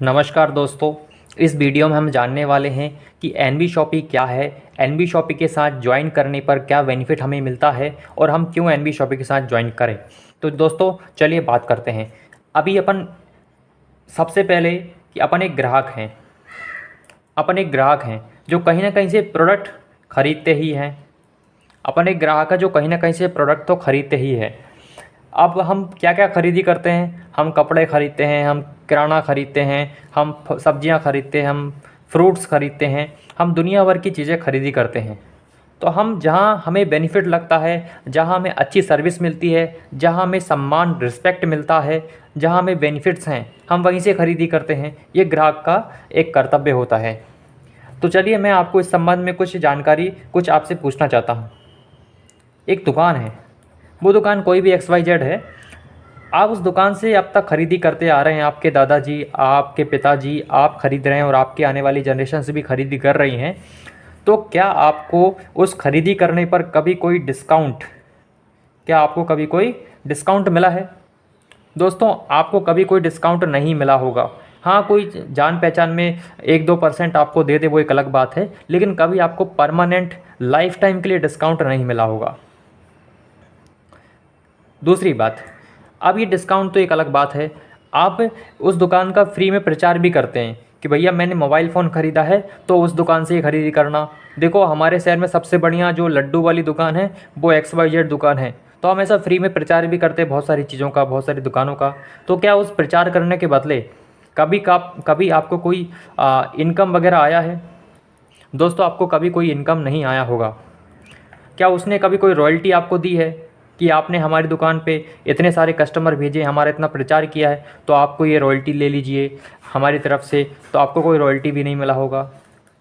नमस्कार दोस्तों। इस वीडियो में हम जानने वाले हैं कि एनबी शॉपी क्या है, एनबी शॉपी के साथ ज्वाइन करने पर क्या बेनिफिट हमें मिलता है और हम क्यों एनबी शॉपी के साथ ज्वाइन करें। तो दोस्तों चलिए बात करते हैं। अभी अपन सबसे पहले कि अपन एक ग्राहक हैं जो कहीं ना कहीं से प्रोडक्ट ख़रीदते ही हैं। अपन एक ग्राहक है जो कहीं ना कहीं से प्रोडक्ट तो ख़रीदते ही है। अब हम क्या क्या खरीदी करते हैं, हम कपड़े ख़रीदते हैं, हम किराना ख़रीदते हैं, हम सब्जियां ख़रीदते हैं, हम फ्रूट्स ख़रीदते हैं, हम दुनिया भर की चीज़ें खरीदी करते हैं। तो हम जहाँ हमें बेनिफिट लगता है, जहाँ हमें अच्छी सर्विस मिलती है, जहाँ हमें सम्मान रिस्पेक्ट मिलता है, जहाँ हमें बेनिफिट्स हैं, हम वहीं से खरीदी करते हैं। ये ग्राहक का एक कर्तव्य होता है। तो चलिए मैं आपको इस संबंध में कुछ आपसे पूछना चाहता हूँ। एक दुकान है, वो दुकान कोई भी XYZ है। आप उस दुकान से अब तक खरीदी करते आ रहे हैं, आपके दादाजी, आपके पिताजी, आप खरीद रहे हैं और आपकी आने वाली जनरेशन से भी खरीदी कर रही हैं। तो क्या आपको उस खरीदी करने पर कभी कोई डिस्काउंट मिला है? दोस्तों आपको कभी कोई डिस्काउंट नहीं मिला होगा। हाँ, कोई जान पहचान में 1-2% आपको दे दे, वो एक अलग बात है, लेकिन कभी आपको परमानेंट लाइफ टाइम के लिए डिस्काउंट नहीं मिला होगा। दूसरी बात, अब ये डिस्काउंट तो एक अलग बात है, आप उस दुकान का फ्री में प्रचार भी करते हैं कि भैया मैंने मोबाइल फ़ोन ख़रीदा है तो उस दुकान से ही खरीदी करना। देखो हमारे शहर में सबसे बढ़िया जो लड्डू वाली दुकान है वो XYZ दुकान है। तो हम ऐसा फ्री में प्रचार भी करते हैं बहुत सारी चीज़ों का, बहुत सारी दुकानों का। तो क्या उस प्रचार करने के बदले कभी आपको कोई इनकम वगैरह आया है? दोस्तों आपको कभी कोई इनकम नहीं आया होगा। क्या उसने कभी कोई रॉयल्टी आपको दी है कि आपने हमारी दुकान पे इतने सारे कस्टमर भेजे, हमारा इतना प्रचार किया है तो आपको ये रॉयल्टी ले लीजिए हमारी तरफ से? तो आपको कोई रॉयल्टी भी नहीं मिला होगा।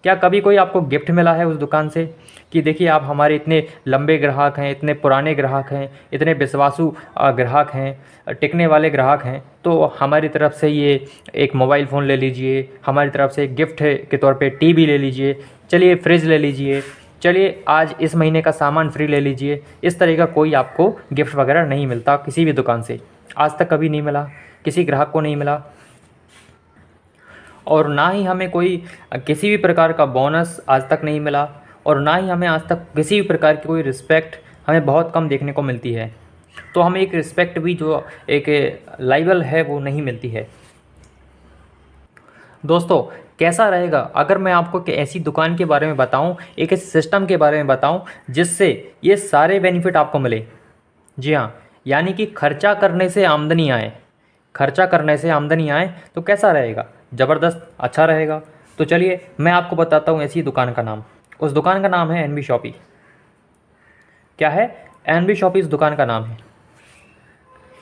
क्या कभी कोई आपको गिफ्ट मिला है उस दुकान से कि देखिए आप हमारे इतने लंबे ग्राहक हैं, इतने पुराने ग्राहक हैं, इतने विश्वासु ग्राहक हैं, टिकने वाले ग्राहक हैं, तो हमारी तरफ से ये एक मोबाइल फ़ोन ले लीजिए, हमारी तरफ से गिफ्ट के तौर पे टीवी ले लीजिए, चलिए फ्रिज ले लीजिए, चलिए आज इस महीने का सामान फ्री ले लीजिए। इस तरह का कोई आपको गिफ्ट वगैरह नहीं मिलता किसी भी दुकान से। आज तक कभी नहीं मिला, किसी ग्राहक को नहीं मिला। और ना ही हमें कोई किसी भी प्रकार का बोनस आज तक नहीं मिला, और ना ही हमें आज तक किसी भी प्रकार की कोई रिस्पेक्ट हमें बहुत कम देखने को मिलती है। तो हमें एक रिस्पेक्ट भी जो एक लाइबल है वो नहीं मिलती है। दोस्तों कैसा रहेगा अगर मैं आपको कि ऐसी दुकान के बारे में बताऊं, एक ऐसे सिस्टम के बारे में बताऊं जिससे ये सारे बेनिफिट आपको मिले। जी हाँ, यानी कि खर्चा करने से आमदनी आए तो कैसा रहेगा? ज़बरदस्त, अच्छा रहेगा। तो चलिए मैं आपको बताता हूँ ऐसी दुकान का नाम। उस दुकान का नाम है एनबी शॉपी। क्या है? एनबी शॉपी इस दुकान का नाम है।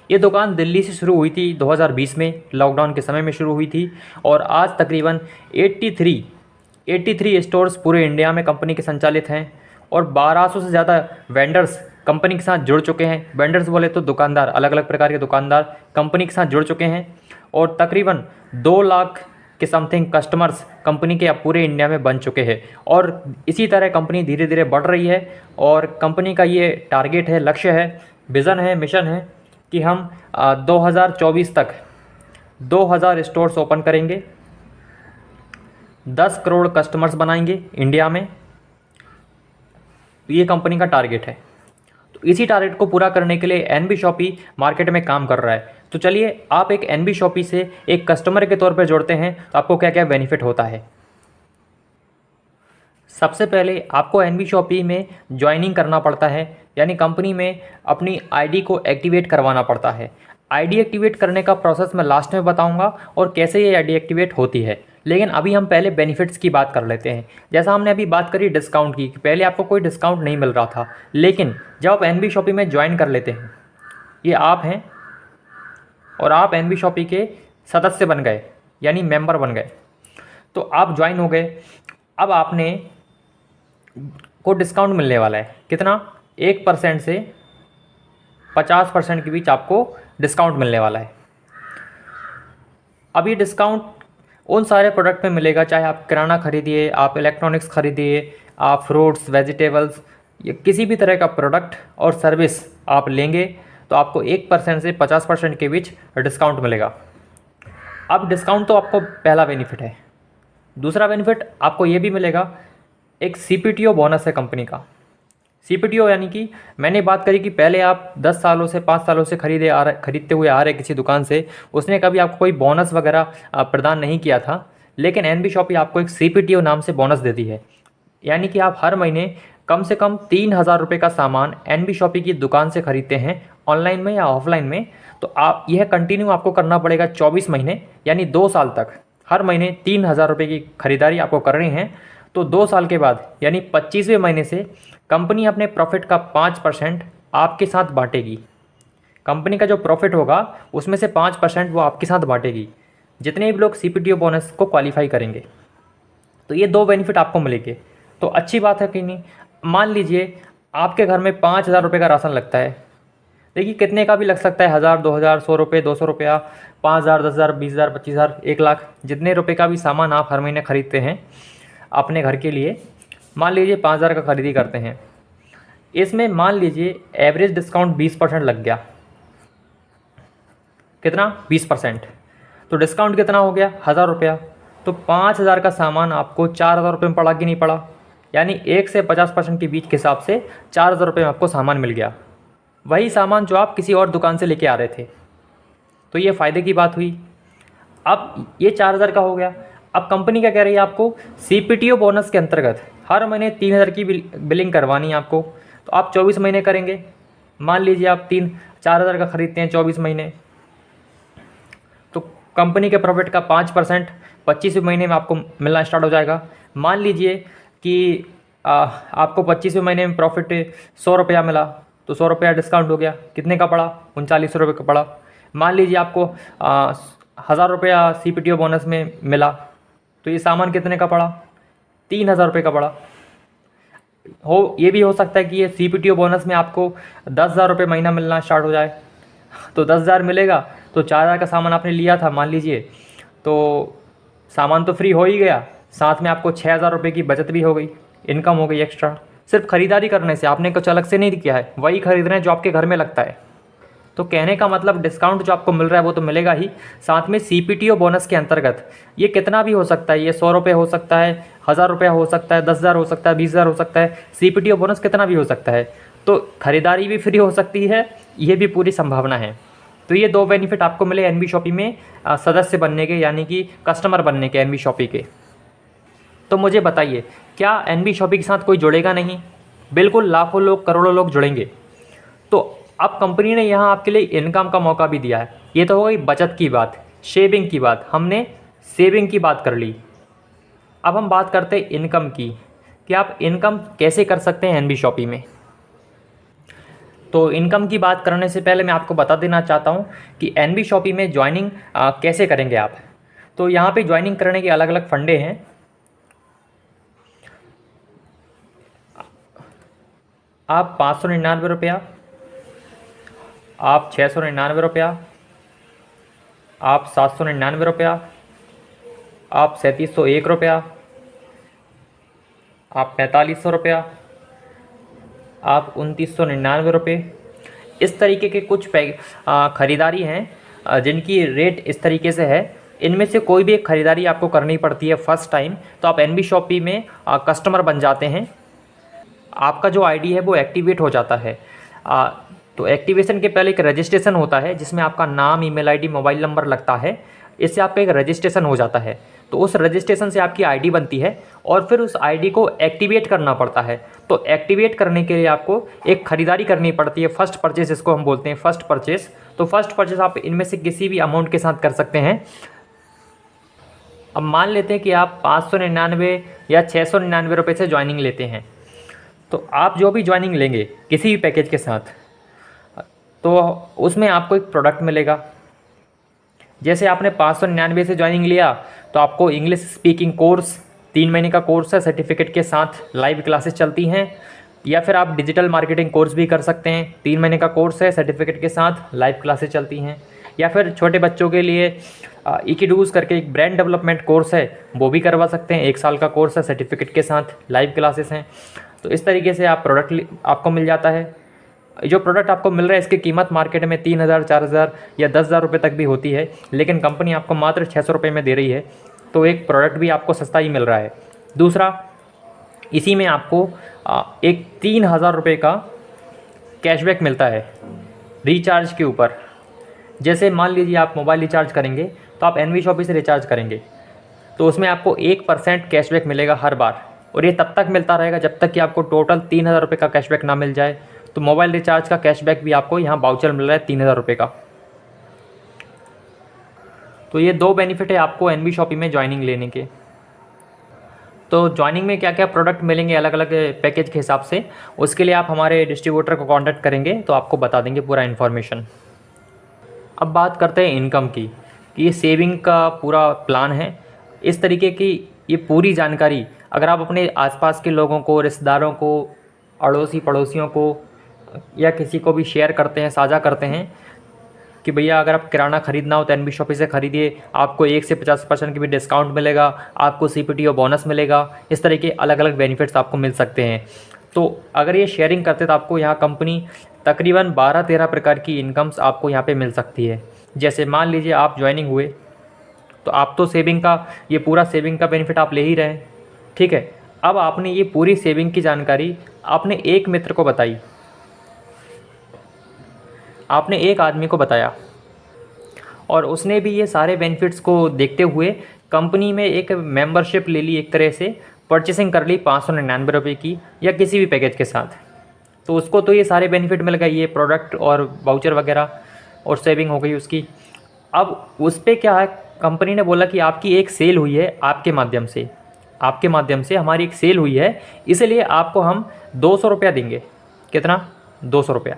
ये दुकान दिल्ली से शुरू हुई थी 2020 में, लॉकडाउन के समय में शुरू हुई थी, और आज तकरीबन 83 स्टोर्स पूरे इंडिया में कंपनी के संचालित हैं, और 1200 से ज़्यादा वेंडर्स कंपनी के साथ जुड़ चुके हैं। वेंडर्स बोले तो दुकानदार, अलग अलग प्रकार के दुकानदार कंपनी के साथ जुड़ चुके हैं, और तकरीबन 2 लाख के समथिंग कस्टमर्स कंपनी के अब पूरे इंडिया में बन चुके हैं। और इसी तरह कंपनी धीरे धीरे बढ़ रही है, और कंपनी का ये टारगेट है, लक्ष्य है, विज़न है, मिशन है कि हम 2024 तक 2000 स्टोर्स ओपन करेंगे, 10 करोड़ कस्टमर्स बनाएंगे इंडिया में। ये कंपनी का टारगेट है। तो इसी टारगेट को पूरा करने के लिए एनबी शॉपी मार्केट में काम कर रहा है। तो चलिए आप एक एनबी शॉपी से एक कस्टमर के तौर पर जुड़ते हैं तो आपको क्या क्या बेनिफिट होता है। सबसे पहले आपको एनबी शॉपी में ज्वाइनिंग करना पड़ता है, यानी कंपनी में अपनी आईडी को एक्टिवेट करवाना पड़ता है। आईडी एक्टिवेट करने का प्रोसेस मैं लास्ट में बताऊंगा और कैसे ये आईडी एक्टिवेट होती है, लेकिन अभी हम पहले बेनिफिट्स की बात कर लेते हैं। जैसा हमने अभी बात करी डिस्काउंट की, कि पहले आपको कोई डिस्काउंट नहीं मिल रहा था, लेकिन जब आप एनबी शॉपी में ज्वाइन कर लेते हैं, ये आप हैं और आप एनबी शॉपी के सदस्य बन गए, यानी मेंबर बन गए, तो आप ज्वाइन हो गए। अब आपने को डिस्काउंट मिलने वाला है। कितना? 1% से 50% के बीच आपको डिस्काउंट मिलने वाला है। अब ये डिस्काउंट उन सारे प्रोडक्ट में मिलेगा, चाहे आप किराना खरीदिए, आप इलेक्ट्रॉनिक्स खरीदिए, आप फ्रूट्स, वेजिटेबल्स, या किसी भी तरह का प्रोडक्ट और सर्विस आप लेंगे तो आपको 1% से 50% के बीच डिस्काउंट मिलेगा। अब डिस्काउंट तो आपको पहला बेनिफिट है। दूसरा बेनिफिट आपको ये भी मिलेगा, एक CPTO बोनस है कंपनी का। CPTO यानी कि मैंने बात करी कि पहले आप 10 सालों से 5 सालों से खरीदते हुए आ रहे किसी दुकान से, उसने कभी आपको कोई बोनस वगैरह प्रदान नहीं किया था। लेकिन NB शॉपी आपको एक CPTO नाम से बोनस देती है, यानी कि आप हर महीने कम से कम 3,000 रुपये का सामान NB शॉपी की दुकान से खरीदते हैं, ऑनलाइन में या ऑफलाइन में, तो आप यह कंटिन्यू आपको करना पड़ेगा 24 महीने, यानी 2 साल तक। हर महीने 3,000 रुपये की खरीदारी आपको कर रही हैं, तो 2 साल के बाद यानी 25वें महीने से कंपनी अपने प्रॉफिट का 5% आपके साथ बांटेगी। कंपनी का जो प्रॉफिट होगा उसमें से 5% वो आपके साथ बांटेगी, जितने भी लोग CPTO बोनस को क्वालिफाई करेंगे। तो ये 2 बेनिफिट आपको मिलेंगे। तो अच्छी बात है कि नहीं। मान लीजिए आपके घर में 5,000 रुपये का राशन लगता है, देखिए कितने का भी लग सकता है, 1,000, 2,000, 100 रुपये, 200 रुपया, 5,000, 10,000, 20,000, 25,000, 1,00,000, जितने रुपये का भी सामान आप हर महीने खरीदते हैं अपने घर के लिए, मान लीजिए 5,000 का खरीदी करते हैं, इसमें मान लीजिए एवरेज डिस्काउंट 20% लग गया। कितना? 20%। तो डिस्काउंट कितना हो गया? 1,000 रुपया। तो 5,000 का सामान आपको 4,000 रुपये में पड़ा कि नहीं पड़ा? यानी 1 से 50% के बीच के हिसाब से 4,000 रुपये में आपको सामान मिल गया, वही सामान जो आप किसी और दुकान से लेके आ रहे थे। तो ये फ़ायदे की बात हुई। अब ये 4,000 का हो गया। अब कंपनी क्या कह रही है आपको, CPTO बोनस के अंतर्गत हर महीने 3,000 की बिलिंग करवानी है आपको। तो आप 24 महीने करेंगे। मान लीजिए आप 4,000 का खरीदते हैं 24 महीने, तो कंपनी के प्रॉफिट का 5% 25वें महीने में आपको मिलना स्टार्ट हो जाएगा। मान लीजिए कि आपको 25वें महीने में प्रॉफिट 100 रुपया मिला, तो 100 रुपया डिस्काउंट हो गया, कितने का पड़ा? 39 रुपये का पड़ा। मान लीजिए आपको 1,000 रुपया CPTO बोनस में मिला, तो ये सामान कितने का पड़ा? 3,000 रुपये का पड़ा। ये भी हो सकता है कि ये CPTO बोनस में आपको 10,000 रुपये महीना मिलना स्टार्ट हो जाए। तो 10,000 मिलेगा, तो 4,000 का सामान आपने लिया था मान लीजिए, तो सामान तो फ्री हो ही गया, साथ में आपको 6,000 रुपये की बचत भी हो गई, इनकम हो गई एक्स्ट्रा। सिर्फ खरीदारी करने से, आपने कुछ अलग से नहीं किया है, वही खरीद रहे हैं जो आपके घर में लगता है। तो कहने का मतलब डिस्काउंट जो आपको मिल रहा है वो तो मिलेगा ही, साथ में CPTO बोनस के अंतर्गत ये कितना भी हो सकता है, ये 100 रुपये हो सकता है, 1,000 रुपया हो सकता है, 10,000 हो सकता है, 20,000 हो सकता है, CPTO बोनस कितना भी हो सकता है। तो खरीदारी भी फ्री हो सकती है, ये भी पूरी संभावना है। तो ये 2 बेनिफिट आपको मिले NB शॉपी में सदस्य बनने के, यानी कि कस्टमर बनने के NB शॉपी के। तो मुझे बताइए, क्या NB शॉपी के साथ कोई जुड़ेगा नहीं? बिल्कुल, लाखों लोग, करोड़ों लोग जुड़ेंगे। तो अब कंपनी ने यहाँ आपके लिए इनकम का मौका भी दिया है। ये तो हो गई बचत की बात, शेविंग की बात, हमने सेविंग की बात कर ली। अब हम बात करते हैं इनकम की, कि आप इनकम कैसे कर सकते हैं NB शॉपी में। तो इनकम की बात करने से पहले मैं आपको बता देना चाहता हूँ कि NB शॉपी में ज्वाइनिंग कैसे करेंगे आप। तो यहाँ पे ज्वाइनिंग करने के अलग अलग फंडे हैं। आप 599 रुपया, आप 699 रुपया, आप 799 रुपया, आप 3,701 रुपया, आप 4,500 रुपया, आप 2,999 रुपये। इस तरीके के कुछ ख़रीदारी हैं जिनकी रेट इस तरीके से है। इनमें से कोई भी एक ख़रीदारी आपको करनी पड़ती है फर्स्ट टाइम, तो आप NB शॉपी में कस्टमर बन जाते हैं। आपका जो ID है वो एक्टिवेट हो जाता है। तो एक्टिवेशन के पहले एक रजिस्ट्रेशन होता है, जिसमें आपका नाम, ईमेल ID, मोबाइल नंबर लगता है। इससे आपका एक रजिस्ट्रेशन हो जाता है। तो उस रजिस्ट्रेशन से आपकी ID बनती है और फिर उस ID को एक्टिवेट करना पड़ता है। तो एक्टिवेट करने के लिए आपको एक ख़रीदारी करनी पड़ती है, फ़र्स्ट परचेज़ इसको हम बोलते हैं, फ़र्स्ट परचेज़। तो फर्स्ट परचेज़ आप इनमें से किसी भी अमाउंट के साथ कर सकते हैं। अब मान लेते हैं कि आप 599 या 699 रुपये से ज्वाइनिंग लेते हैं। तो आप जो भी ज्वाइनिंग लेंगे किसी भी पैकेज के साथ, तो उसमें आपको एक प्रोडक्ट मिलेगा। जैसे आपने 599 से ज्वाइनिंग लिया, तो आपको इंग्लिश स्पीकिंग कोर्स 3 महीने का कोर्स है, सर्टिफिकेट के साथ लाइव क्लासेस चलती हैं। या फिर आप डिजिटल मार्केटिंग कोर्स भी कर सकते हैं, 3 महीने का कोर्स है, सर्टिफिकेट के साथ लाइव क्लासेस चलती हैं। या फिर छोटे बच्चों के लिए इकीडूज करके एक ब्रांड डेवलपमेंट कोर्स है, वो भी करवा सकते हैं, 1 साल का कोर्स है, सर्टिफिकेट के साथ लाइव क्लासेस हैं। तो इस तरीके से आप प्रोडक्ट आपको मिल जाता है। जो प्रोडक्ट आपको मिल रहा है इसकी कीमत मार्केट में 3,000, 4,000 या 10,000 रुपये तक भी होती है, लेकिन कंपनी आपको मात्र 600 रुपये में दे रही है, तो एक प्रोडक्ट भी आपको सस्ता ही मिल रहा है। दूसरा, इसी में आपको एक 3,000 रुपये का कैशबैक मिलता है रिचार्ज के ऊपर। जैसे मान लीजिए आप मोबाइल रिचार्ज करेंगे तो आप एनवी शॉपी से रिचार्ज करेंगे तो उसमें आपको 1% कैशबैक मिलेगा हर बार, और ये तब तक मिलता रहेगा जब तक कि आपको टोटल 3,000 रुपये का कैशबैक ना मिल जाए। तो मोबाइल रिचार्ज का कैशबैक भी आपको यहाँ वाउचर मिल रहा है 3,000 रुपये का। तो ये 2 बेनिफिट है आपको एनवी शॉपी में ज्वाइनिंग लेने के। तो ज्वाइनिंग में क्या क्या प्रोडक्ट मिलेंगे अलग अलग पैकेज के हिसाब से, उसके लिए आप हमारे डिस्ट्रीब्यूटर को कांटेक्ट करेंगे तो आपको बता देंगे पूरा इन्फॉर्मेशन। अब बात करते हैं इनकम की, कि ये सेविंग का पूरा प्लान है। इस तरीके की ये पूरी जानकारी अगर आप अपने आसपास के लोगों को, रिश्तेदारों को, अड़ोसी पड़ोसियों को या किसी को भी शेयर करते हैं, साझा करते हैं कि भैया अगर आप किराना ख़रीदना हो तो एनबी शॉपी से ख़रीदिए, आपको 1 से 50% की भी डिस्काउंट मिलेगा, आपको CPTO बोनस मिलेगा, इस तरह के अलग अलग बेनिफिट्स आपको मिल सकते हैं। तो अगर ये शेयरिंग करते तो आपको यहाँ कंपनी तकरीबन 12-13 प्रकार की इनकम्स आपको यहाँ पे मिल सकती है। जैसे मान लीजिए आप ज्वाइनिंग हुए तो आप तो सेविंग का, ये पूरा सेविंग का बेनिफिट आप ले ही रहे हैं, ठीक है। अब आपने ये पूरी सेविंग की जानकारी आपने एक मित्र को बताई, आपने एक आदमी को बताया और उसने भी ये सारे बेनिफिट्स को देखते हुए कंपनी में एक मेंबरशिप ले ली, एक तरह से परचेसिंग कर ली 599 रुपये की या किसी भी पैकेज के साथ। तो उसको तो ये सारे बेनिफिट मिल गए, ये प्रोडक्ट और वाउचर वगैरह, और सेविंग हो गई उसकी। अब उस पर क्या है, कंपनी ने बोला कि आपकी एक सेल हुई है, आपके माध्यम से हमारी एक सेल हुई है, इसलिए आपको हम 200 रुपया देंगे। कितना? 200 रुपया।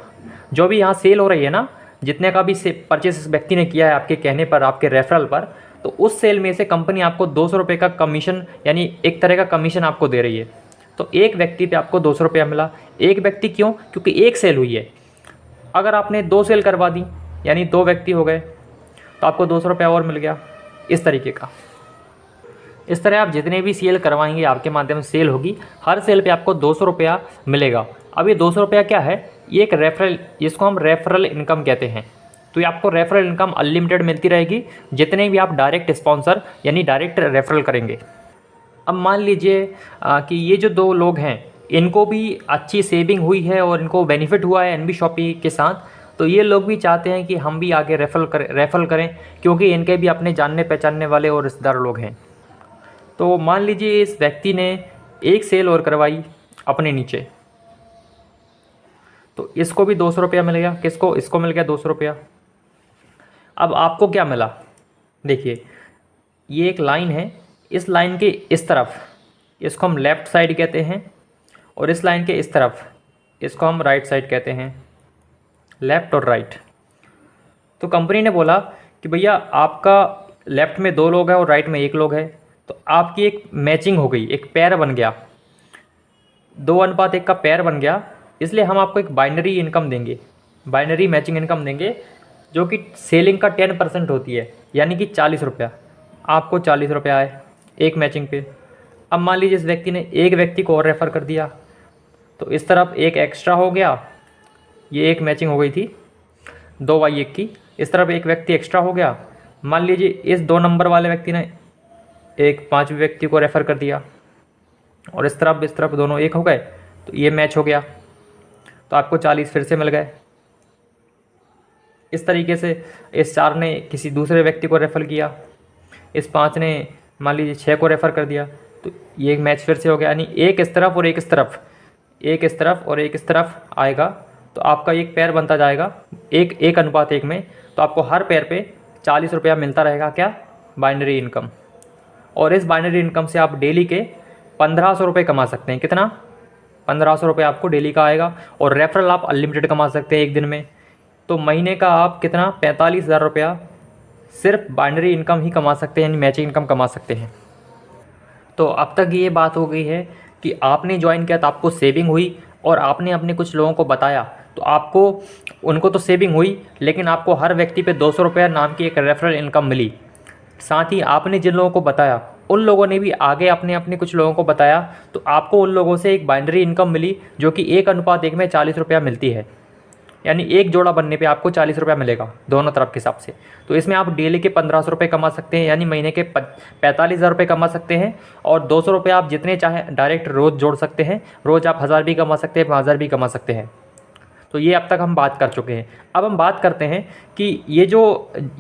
जो भी यहाँ सेल हो रही है ना, जितने का भी से परचेस इस व्यक्ति ने किया है आपके कहने पर, आपके रेफरल पर, तो उस सेल में से कंपनी आपको 200 रुपये का कमीशन, यानी एक तरह का कमीशन आपको दे रही है। तो एक व्यक्ति पे आपको 200 रुपया मिला। एक व्यक्ति क्यों? क्योंकि एक सेल हुई है। अगर आपने 2 सेल करवा दी, यानी 2 व्यक्ति हो गए, तो आपको 200 रुपया और मिल गया। इस तरीके का, इस तरह आप जितने भी सेल करवाएंगे आपके माध्यम से सेल होगी, हर सेल पे आपको 200 रुपया मिलेगा। अब ये 200 रुपया क्या है? ये एक रेफरल, जिसको हम रेफरल इनकम कहते हैं। तो ये आपको रेफरल इनकम अनलिमिटेड मिलती रहेगी जितने भी आप डायरेक्ट स्पॉन्सर यानी डायरेक्ट रेफरल करेंगे। अब मान लीजिए कि ये जो 2 लोग हैं, इनको भी अच्छी सेविंग हुई है और इनको बेनिफिट हुआ है एनबी शॉपी के साथ, तो ये लोग भी चाहते हैं कि हम भी आगे रेफरल करें, क्योंकि इनके भी अपने जानने पहचानने वाले और रिश्तेदार लोग हैं। तो मान लीजिए इस व्यक्ति ने एक सेल और करवाई अपने नीचे, तो इसको भी 200 रुपया मिल गया। किसको? इसको मिल गया 200 रुपया। अब आपको क्या मिला? देखिए, ये एक लाइन है, इस लाइन के इस तरफ इसको हम लेफ़्ट साइड कहते हैं, और इस लाइन के इस तरफ इसको हम राइट साइड कहते हैं, लेफ़्ट और राइट। तो कंपनी ने बोला कि भैया आपका लेफ़्ट में 2 लोग हैं और राइट में 1 लोग है, तो आपकी एक मैचिंग हो गई, एक पेयर बन गया, 2:1 का पेयर बन गया। इसलिए हम आपको एक बाइनरी इनकम देंगे, बाइनरी मैचिंग इनकम देंगे, जो कि सेलिंग का 10% होती है, यानी कि 40 रुपया। आपको 40 रुपया आए एक मैचिंग पे। अब मान लीजिए इस व्यक्ति ने एक व्यक्ति को और रेफ़र कर दिया, तो इस तरफ एक एक्स्ट्रा हो गया, ये एक मैचिंग हो गई थी 2/1 की, इस तरफ एक व्यक्ति एक्स्ट्रा हो गया। मान लीजिए इस 2 नंबर वाले व्यक्ति ने एक 5वें व्यक्ति को रेफ़र कर दिया, और इस तरफ दोनों 1 हो गए, तो ये मैच हो गया, तो आपको 40 फिर से मिल गए। इस तरीके से इस 4 ने किसी दूसरे व्यक्ति को रेफ़र किया, इस 5 ने मान लीजिए 6 को रेफ़र कर दिया, तो ये एक मैच फिर से हो गया। यानी एक इस तरफ और एक इस तरफ, एक इस तरफ और एक इस तरफ आएगा, तो आपका एक पेयर बनता जाएगा 1:1 में। तो आपको हर पेयर पे 40 रुपया मिलता रहेगा। क्या? Binary income. और इस बाइनरी इनकम से आप डेली के 1500 रुपये कमा सकते हैं। कितना? 1500 रुपये आपको डेली का आएगा। और रेफरल आप अनलिमिटेड कमा सकते हैं एक दिन में। तो महीने का आप कितना? 45,000 रुपया सिर्फ बाइनरी इनकम ही कमा सकते हैं, यानी मैचिंग इनकम कमा सकते हैं। तो अब तक ये बात हो गई है कि आपने ज्वाइन किया तो आपको सेविंग हुई, और आपने अपने कुछ लोगों को बताया तो आपको, उनको तो सेविंग हुई, लेकिन आपको हर व्यक्ति पे 200 रुपया नाम की एक रेफरल इनकम मिली। साथ ही आपने जिन लोगों को बताया उन लोगों ने भी आगे अपने कुछ लोगों को बताया, तो आपको उन लोगों से एक बाइनरी इनकम मिली, जो कि 1:1 में 40 रुपया मिलती है। यानी एक जोड़ा बनने पे आपको 40 रुपया मिलेगा दोनों तरफ के हिसाब से। तो इसमें आप डेली के 1500 रुपये कमा सकते हैं, यानी महीने के 45,000 रुपये कमा सकते हैं। और 200 रुपये आप जितने चाहें डायरेक्ट रोज़ जोड़ सकते हैं। रोज़ आप 1000 भी कमा सकते हैं, 5000 भी कमा सकते हैं। तो ये अब तक हम बात कर चुके हैं। अब हम बात करते हैं कि ये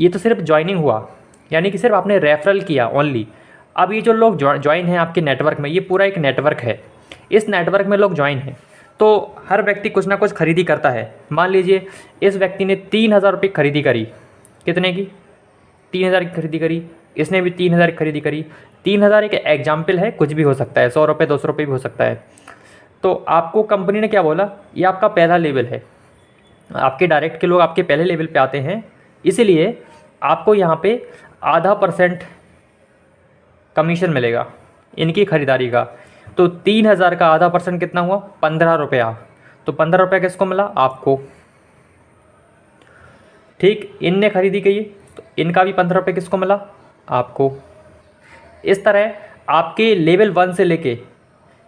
तो सिर्फ ज्वाइनिंग हुआ, यानी कि सिर्फ आपने रेफरल किया ओनली। अब ये जो लोग ज्वाइन हैं आपके नेटवर्क में, ये पूरा एक नेटवर्क है। इस नेटवर्क में लोग ज्वाइन हैं तो हर व्यक्ति कुछ ना कुछ खरीदी करता है। मान लीजिए इस व्यक्ति ने 3000 रुपये खरीदी करी। कितने की? 3000 की खरीदी करी। इसने भी 3000 की खरीदी करी। 3000 एक एग्जाम्पल है, कुछ भी हो सकता है, 100 रुपये 200 रुपये भी हो सकता है। तो आपको कंपनी ने क्या बोला, ये आपका पहला लेवल है, आपके डायरेक्ट के लोग आपके पहले लेवल पे आते हैं, इसलिए आपको यहाँ पे आधा % कमीशन मिलेगा इनकी ख़रीदारी का। तो 3000 का आधा % कितना हुआ? 15 रुपया। तो 15 रुपया किसको मिला? आपको। ठीक, इनने खरीदी की तो इनका भी 15 रुपये किसको मिला? आपको। इस तरह आपके लेवल 1 से लेके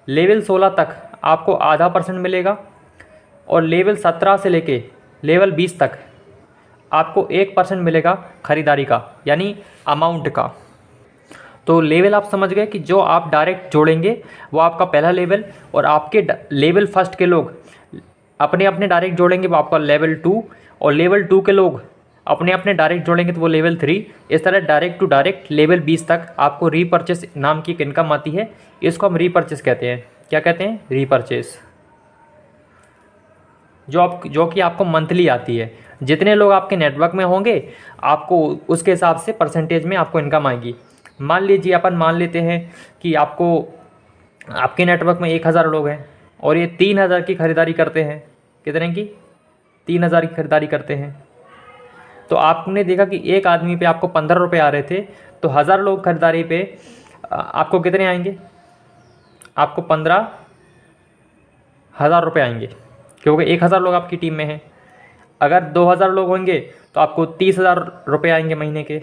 लेवल 16 तक आपको आधा % मिलेगा, और लेवल 17 से लेके लेवल 20 तक आपको 1% मिलेगा ख़रीदारी का, यानी अमाउंट का। तो लेवल आप समझ गए कि जो आप डायरेक्ट जोड़ेंगे वो आपका पहला लेवल, और आपके लेवल फर्स्ट के लोग अपने अपने डायरेक्ट जोड़ेंगे वो आपका लेवल 2, और लेवल 2 के लोग अपने अपने डायरेक्ट जोड़ेंगे तो वो लेवल 3। इस तरह डायरेक्ट टू डायरेक्ट लेवल 20 तक आपको रीपर्चेस नाम की एक इनकम आती है। इसको हम रीपर्चेस कहते हैं। क्या कहते हैं? रीपर्चेस। जो कि आपको मंथली आती है। जितने लोग आपके नेटवर्क में होंगे आपको उसके हिसाब से परसेंटेज में आपको इनकम आएगी। मान लीजिए अपन मान लेते हैं कि आपके नेटवर्क में 1000 लोग हैं और ये 3000 की खरीदारी करते हैं। कितने की? 3000 की खरीदारी करते हैं। तो आपने देखा कि एक आदमी पे आपको 15 रुपये आ रहे थे, तो 1000 लोग खरीदारी पे आपको कितने आएंगे? आपको 15,000 रुपये आएंगे, क्योंकि 1000 लोग आपकी टीम में हैं। अगर 2000 लोग होंगे तो आपको 30,000 रुपये आएंगे महीने के।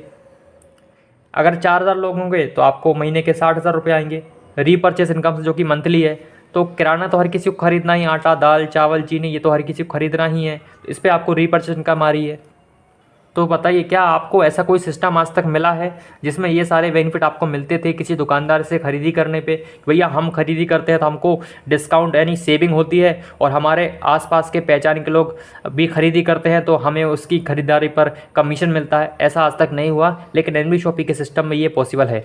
अगर 4000 लोग होंगे तो आपको महीने के 60,000 रुपये आएंगे रीपर्चेस इनकम से, जो कि मंथली है। तो किराना तो हर किसी को खरीदना ही, आटा दाल चावल चीनी ये तो हर किसी को खरीदना ही है, तो इस पर आपको रीपर्चेस इनकम आ रही है। तो बताइए, क्या आपको ऐसा कोई सिस्टम आज तक मिला है जिसमें ये सारे बेनिफिट आपको मिलते थे किसी दुकानदार से खरीदी करने पे? भैया हम खरीदी करते हैं तो हमको डिस्काउंट यानी सेविंग होती है, और हमारे आसपास के पहचान के लोग भी खरीदी करते हैं तो हमें उसकी खरीदारी पर कमीशन मिलता है। ऐसा आज तक नहीं हुआ, लेकिन एनबी शॉपी के सिस्टम में ये पॉसिबल है।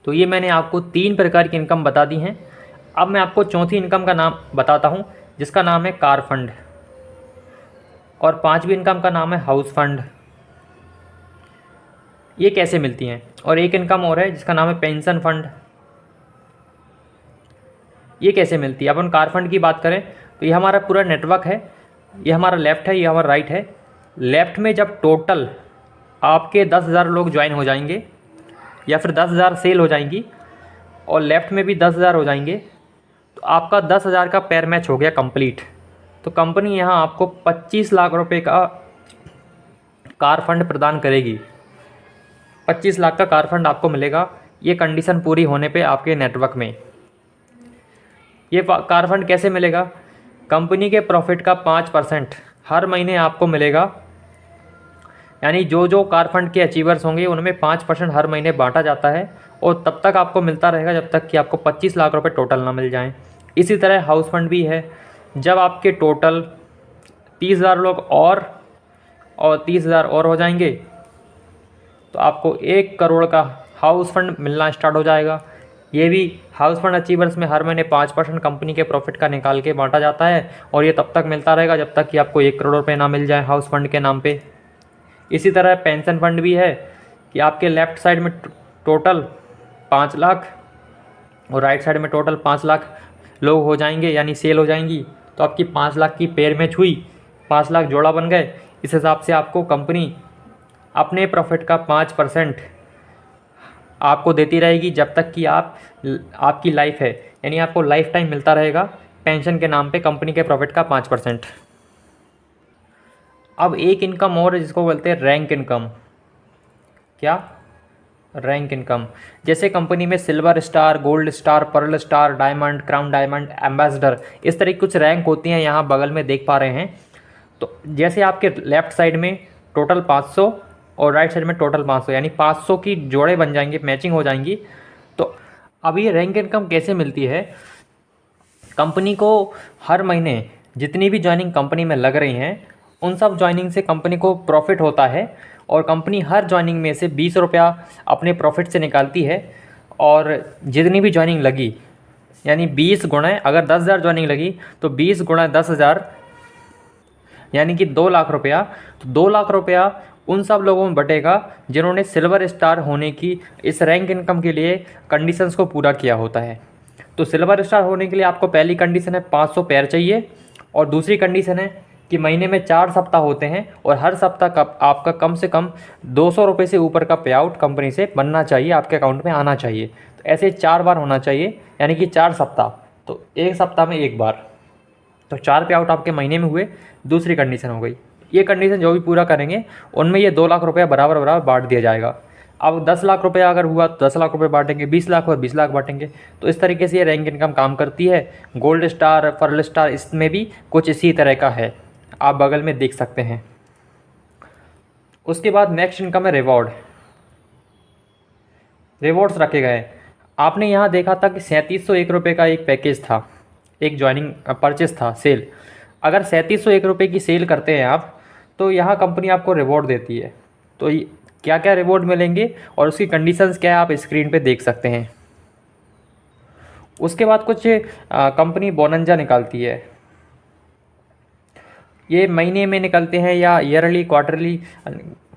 तो ये मैंने आपको 3 प्रकार की इनकम बता दी हैं। अब मैं आपको चौथी इनकम का नाम बताता हूँ, जिसका नाम है कार फंड, और 5वीं इनकम का नाम है हाउस फंड। ये कैसे मिलती हैं? और एक इनकम और है जिसका नाम है पेंशन फंड। ये कैसे मिलती है? अपन कार फंड की बात करें तो ये हमारा पूरा नेटवर्क है। ये हमारा लेफ़्ट है, ये हमारा राइट है। लेफ़्ट में जब टोटल आपके 10,000 लोग ज्वाइन हो जाएंगे, या फिर 10,000 सेल हो जाएंगी, और लेफ़्ट में भी 10,000 हो जाएंगे, तो आपका 10,000 का पेयर मैच हो गया कंप्लीट। तो कंपनी यहाँ आपको 25 लाख रुपए का कार फंड प्रदान करेगी। 25 लाख का कार फंड आपको मिलेगा, ये कंडीशन पूरी होने पे आपके नेटवर्क में। ये कार फंड कैसे मिलेगा? कंपनी के प्रॉफिट का 5% हर महीने आपको मिलेगा, यानी जो जो कार फंड के अचीवर्स होंगे उनमें 5% हर महीने बांटा जाता है, और तब तक आपको मिलता रहेगा जब तक कि आपको 25 लाख रुपए टोटल ना मिल जाएं। इसी तरह हाउस फंड भी है। जब आपके टोटल 30,000 लोग और 30,000 और हो जाएंगे तो आपको 1 करोड़ का हाउस फंड मिलना स्टार्ट हो जाएगा। ये भी हाउस फंड अचीवर्स में हर महीने 5% कंपनी के प्रॉफिट का निकाल के बांटा जाता है, और ये तब तक मिलता रहेगा जब तक कि आपको 1 करोड़ रुपये ना मिल जाए हाउस फंड के नाम पे। इसी तरह पेंशन फंड भी है कि आपके लेफ़्ट साइड में टोटल 5 लाख और राइट साइड में टोटल 5 लाख लोग हो जाएंगे, यानी सेल हो जाएंगी, तो आपकी 5 लाख की पेयर मैच हुई, 5 लाख जोड़ा बन गए। इस हिसाब से आपको कंपनी अपने प्रॉफिट का 5% आपको देती रहेगी जब तक कि आपकी लाइफ है, यानी आपको लाइफ टाइम मिलता रहेगा पेंशन के नाम पे कंपनी के प्रॉफिट का 5%। अब एक इनकम और है जिसको बोलते हैं रैंक इनकम। क्या? रैंक इनकम, जैसे कंपनी में silver star, gold star, pearl star, diamond, crown diamond, ambassador, इस तरह की कुछ रैंक होती हैं, यहाँ बगल में देख पा रहे हैं। तो जैसे आपके लेफ़्ट साइड में टोटल 500 और राइट साइड में टोटल 500, यानी 500 की जोड़े बन जाएंगे, मैचिंग हो जाएंगी। तो अब ये रैंक इनकम कैसे मिलती है? कंपनी को हर महीने जितनी भी ज्वाइनिंग कंपनी में लग रही हैं, उन सब ज्वाइनिंग से कंपनी को प्रॉफिट होता है और कंपनी हर ज्वाइनिंग में से 20 रुपया अपने प्रॉफिट से निकालती है। और जितनी भी ज्वाइनिंग लगी, यानी 20 गुणा, अगर 10,000 ज्वाइनिंग लगी तो 20 गुणा 10,000 यानी कि 2 लाख रुपया। तो 2 लाख रुपया उन सब लोगों में बटेगा जिन्होंने सिल्वर स्टार होने की इस रैंक इनकम के लिए कंडीशंस को पूरा किया होता है। तो सिल्वर स्टार होने के लिए आपको पहली कंडीशन है 500 पेयर चाहिए, और दूसरी कंडीशन है कि महीने में 4 सप्ताह होते हैं और हर सप्ताह का आपका कम से कम 200 रुपये से ऊपर का पे आउट कंपनी से बनना चाहिए, आपके अकाउंट में आना चाहिए। तो ऐसे 4 बार होना चाहिए, यानी कि 4 सप्ताह, तो एक सप्ताह में 1 बार, तो 4 पे आउट आपके महीने में हुए। दूसरी कंडीशन हो गई, ये कंडीशन जो भी पूरा करेंगे उनमें ये 2 लाख रुपया बराबर बराबर बांट दिया जाएगा। अब 10 लाख रुपया अगर हुआ तो 10 लाख रुपये बांटेंगे, 20 लाख हुआ 20 लाख बांटेंगे। तो इस तरीके से ये रैंक इनकम काम करती है। गोल्ड स्टार, पर्ल स्टार, इसमें भी कुछ इसी तरह का है, आप बगल में देख सकते हैं। उसके बाद नेक्स्ट इनकम है रिवॉर्ड। रिवॉर्ड्स रखे गए। आपने यहाँ देखा था कि 3701 रुपये का एक पैकेज था, एक ज्वाइनिंग परचेस था, सेल। अगर 3701 रुपये की सेल करते हैं आप, तो यहाँ कंपनी आपको रिवॉर्ड देती है। तो क्या क्या रिवॉर्ड मिलेंगे और उसकी कंडीशंस क्या है आप स्क्रीन पे देख सकते हैं। उसके बाद कुछ कंपनी बोनंजा निकालती है, ये महीने में निकलते हैं या ईयरली, क्वार्टरली,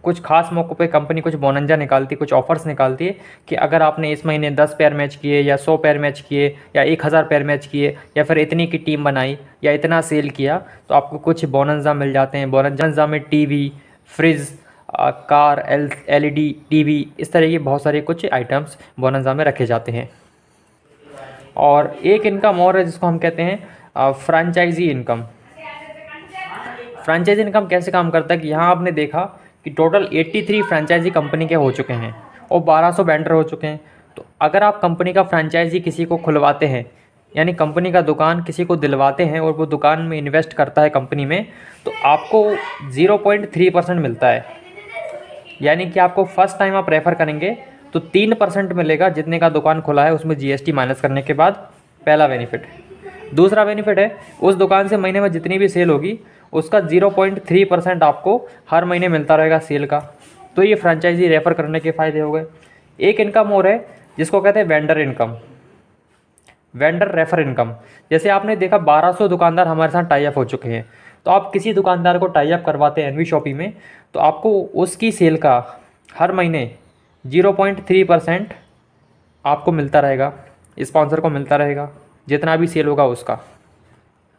कुछ खास मौक़ों पे कंपनी कुछ बोनंजा निकालती है, कुछ ऑफ़र्स निकालती है कि अगर आपने इस महीने 10 पेयर मैच किए या 100 पेयर मैच किए या 1000 पेयर मैच किए या फिर इतनी की टीम बनाई या इतना सेल किया, तो आपको कुछ बोनंजा मिल जाते हैं। बोनंजा में TV, fridge, car, LED TV, इस तरह के बहुत सारे कुछ आइटम्स बोनंजा में रखे जाते हैं। और एक इनकम और है जिसको हम कहते हैं फ्रेंचाइजी इनकम। फ्रेंचाइजी इनकम कैसे काम करता है कि यहाँ आपने देखा कि टोटल 83 फ्रेंचाइजी कंपनी के हो चुके हैं और 1200 वेंडर हो चुके हैं। तो अगर आप कंपनी का फ्रेंचाइजी किसी को खुलवाते हैं, यानी कंपनी का दुकान किसी को दिलवाते हैं और वो दुकान में इन्वेस्ट करता है कंपनी में, तो आपको 0.3% मिलता है। यानी कि आपको फर्स्ट टाइम आप रेफ़र करेंगे तो 3% मिलेगा जितने का दुकान खुला है, उसमें जीएसटी माइनस करने के बाद, पहला बेनिफिट। दूसरा बेनिफिट है उस दुकान से महीने में जितनी भी सेल होगी उसका 0.3% आपको हर महीने मिलता रहेगा सेल का। तो ये फ्रेंचाइजी रेफ़र करने के फ़ायदे हो गए। एक इनकम और है जिसको कहते हैं vendor income, vendor refer income. जैसे आपने देखा 1200 दुकानदार हमारे साथ टाई अप हो चुके हैं, तो आप किसी दुकानदार को टाई अप करवाते हैं एनवी शॉपी में, तो आपको उसकी सेल का हर महीने 0.3% आपको मिलता रहेगा, स्पॉन्सर को मिलता रहेगा, जितना भी सेल होगा उसका।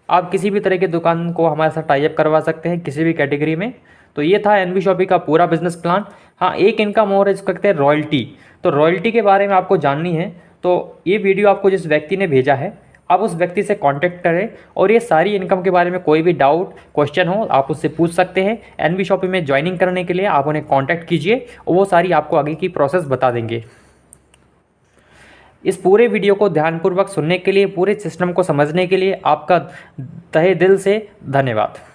आप किसी भी तरह की दुकान को हमारे साथ टाई अप करवा सकते हैं किसी भी कैटेगरी में। तो ये था एनवी शॉपी का पूरा बिजनेस प्लान। हाँ, एक इनकम और है जिसको कहते हैं रॉयल्टी। तो रॉयल्टी के बारे में आपको जाननी है तो ये वीडियो आपको जिस व्यक्ति ने भेजा है, आप उस व्यक्ति से कांटेक्ट करें और ये सारी इनकम के बारे में कोई भी डाउट, क्वेश्चन हो आप उससे पूछ सकते हैं। एनवी शॉपी में ज्वाइनिंग करने के लिए आप उन्हें कांटेक्ट कीजिए और वो सारी आपको आगे की प्रोसेस बता देंगे। इस पूरे वीडियो को ध्यानपूर्वक सुनने के लिए, पूरे सिस्टम को समझने के लिए आपका तहे दिल से धन्यवाद।